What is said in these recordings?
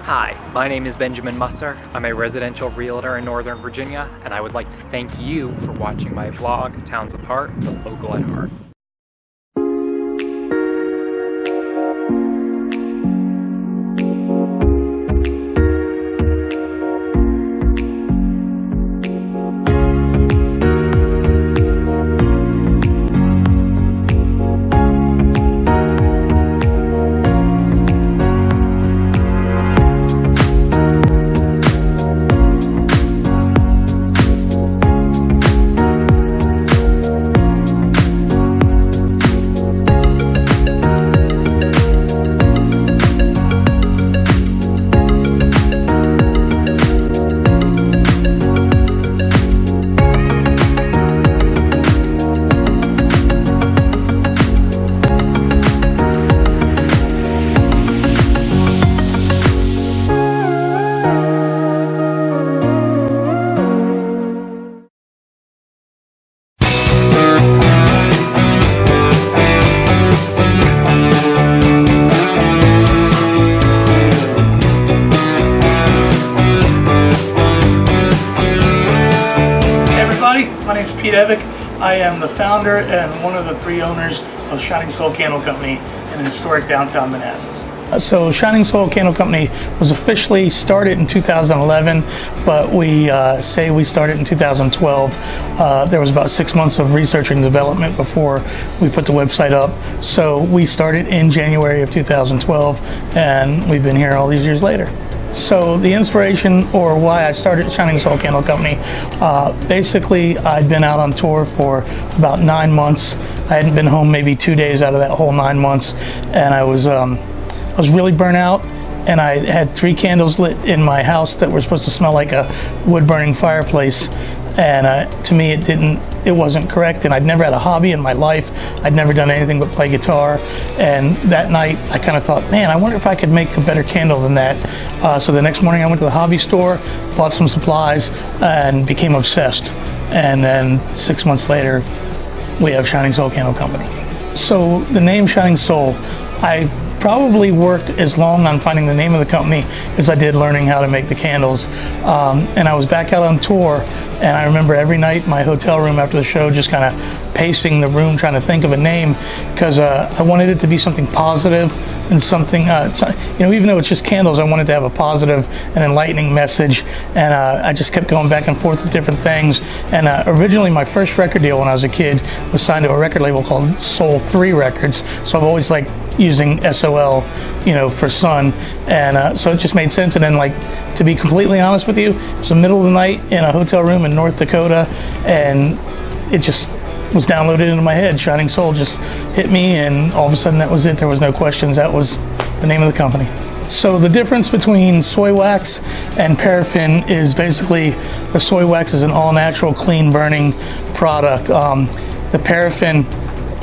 Hi, my name is Benjamin-Musser. I'm a residential realtor in Northern Virginia, and I would like to thank you for watching my vlog, Towns Apart, but Local at Heart. My name is Evick. I am the founder and one of the 3 owners of Shining Soul Candle Company in historic downtown Manassas. So Shining Soul Candle Company was officially started in 2011, but we say we started in 2012. There was about 6 months of research and development before we put the website up. So we started in January of 2012, and we've been here all these years later. So the inspiration, or why I started Shining Soul Candle Company, basically I'd been out on tour for about 9 months. I hadn't been home maybe 2 days out of that whole 9 months, and I was really burnt out, and I had 3 candles lit in my house that were supposed to smell like a wood-burning fireplace, and to me it wasn't correct, and I'd never had a hobby in my life. I'd never done anything but play guitar, and that night I kind of thought, man, I wonder if I could make a better candle than that. So the next morning I went to the hobby store, bought some supplies, and became obsessed. And then 6 months later, we have Shining Soul Candle Company. So the name Shining Soul, I probably worked as long on finding the name of the company as I did learning how to make the candles. And I was back out on tour, and I remember every night in my hotel room after the show just kind of pacing the room trying to think of a name, because I wanted it to be something positive and something, even though it's just candles, I wanted to have a positive and enlightening message, and I just kept going back and forth with different things. And originally my first record deal when I was a kid was signed to a record label called Soul 3 Records, so I've always liked using SOL, for son, and so it just made sense. And then, to be completely honest with you, it was the middle of the night in a hotel room in North Dakota, and it just was downloaded into my head. Shining Soul just hit me, and all of a sudden that was it. There was no questions. That was the name of the company. So the difference between soy wax and paraffin is basically the soy wax is an all-natural, clean burning product. The paraffin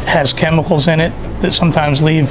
has chemicals in it that sometimes leave,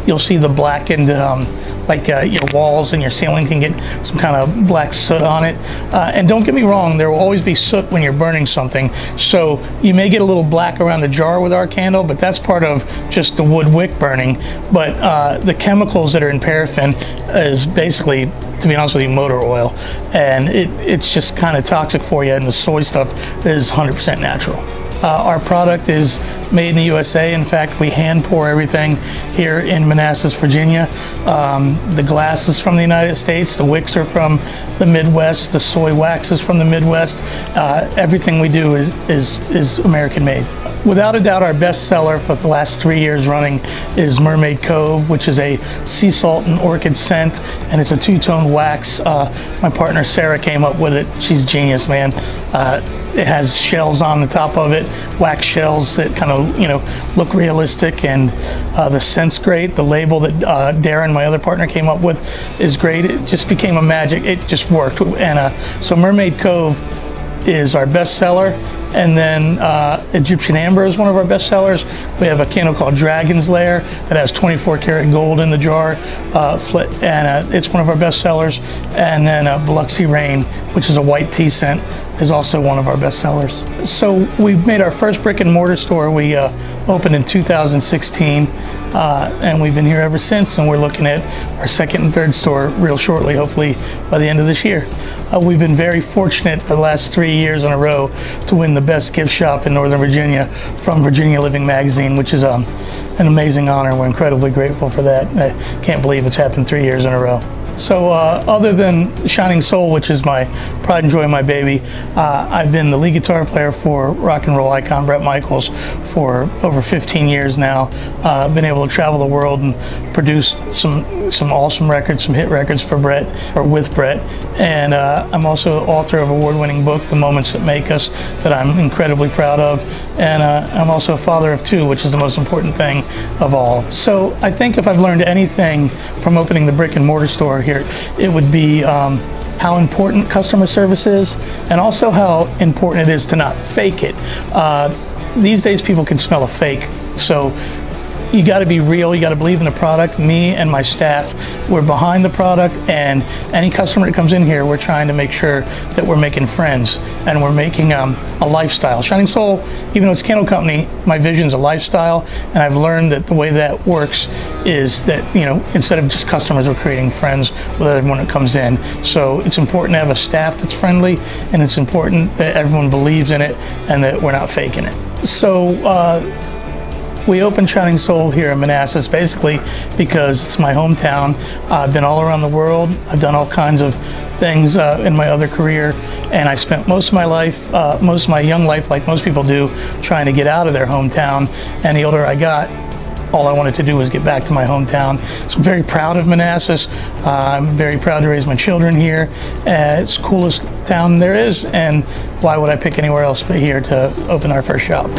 you'll see the blackened, your walls and your ceiling can get some kind of black soot on it. And don't get me wrong, there will always be soot when you're burning something. So you may get a little black around the jar with our candle, but that's part of just the wood wick burning. But the chemicals that are in paraffin is basically, to be honest with you, motor oil. And it's just kind of toxic for you, and the soy stuff is 100% natural. Our product is made in the USA. In fact, we hand pour everything here in Manassas, Virginia. The glass is from the United States. The wicks are from the Midwest. The soy wax is from the Midwest. Everything we do is American made. Without a doubt, our best seller for the last 3 years running is Mermaid Cove, which is a sea salt and orchid scent, and it's a 2-tone wax. My partner Sarah came up with it. She's genius, man. It has shells on the top of it, wax shells that kind of, look realistic, and the scent's great. The label that Darren, my other partner, came up with is great. It just became a magic. It just worked. And so Mermaid Cove is our best seller. And then Egyptian Amber is one of our best sellers. We have a candle called Dragon's Lair that has 24 karat gold in the jar, and it's one of our best sellers. And then Biloxi Rain, which is a white tea scent is also one of our best sellers. So we made our first brick and mortar store. We opened in 2016, and we've been here ever since, and we're looking at our second and third store real shortly, hopefully by the end of this year. We've been very fortunate for the last 3 years in a row to win the best gift shop in Northern Virginia from Virginia Living Magazine, which is an amazing honor. We're incredibly grateful for that. I can't believe it's happened 3 years in a row. So other than Shining Soul, which is my pride and joy, my baby, I've been the lead guitar player for rock and roll icon Bret Michaels for over 15 years now. I've been able to travel the world and produce some awesome records, some hit records for Bret, or with Bret. And I'm also author of an award-winning book, The Moments That Make Us, that I'm incredibly proud of. And I'm also a father of two, which is the most important thing of all. So I think if I've learned anything from opening the brick and mortar store here, it would be how important customer service is, and also how important it is to not fake it. These days people can smell a fake, so you got to be real, you got to believe in the product. Me and my staff, we're behind the product, and any customer that comes in here, we're trying to make sure that we're making friends and we're making a lifestyle. Shining Soul, even though it's a candle company, my vision's a lifestyle, and I've learned that the way that works is that, instead of just customers, we're creating friends with everyone that comes in. So it's important to have a staff that's friendly, and it's important that everyone believes in it and that we're not faking it. So we opened Shining Soul here in Manassas basically because it's my hometown. I've been all around the world. I've done all kinds of things in my other career, and I spent most of my life, most of my young life, like most people do, trying to get out of their hometown. And the older I got, all I wanted to do was get back to my hometown. So I'm very proud of Manassas. I'm very proud to raise my children here. It's the coolest town there is, and why would I pick anywhere else but here to open our first shop?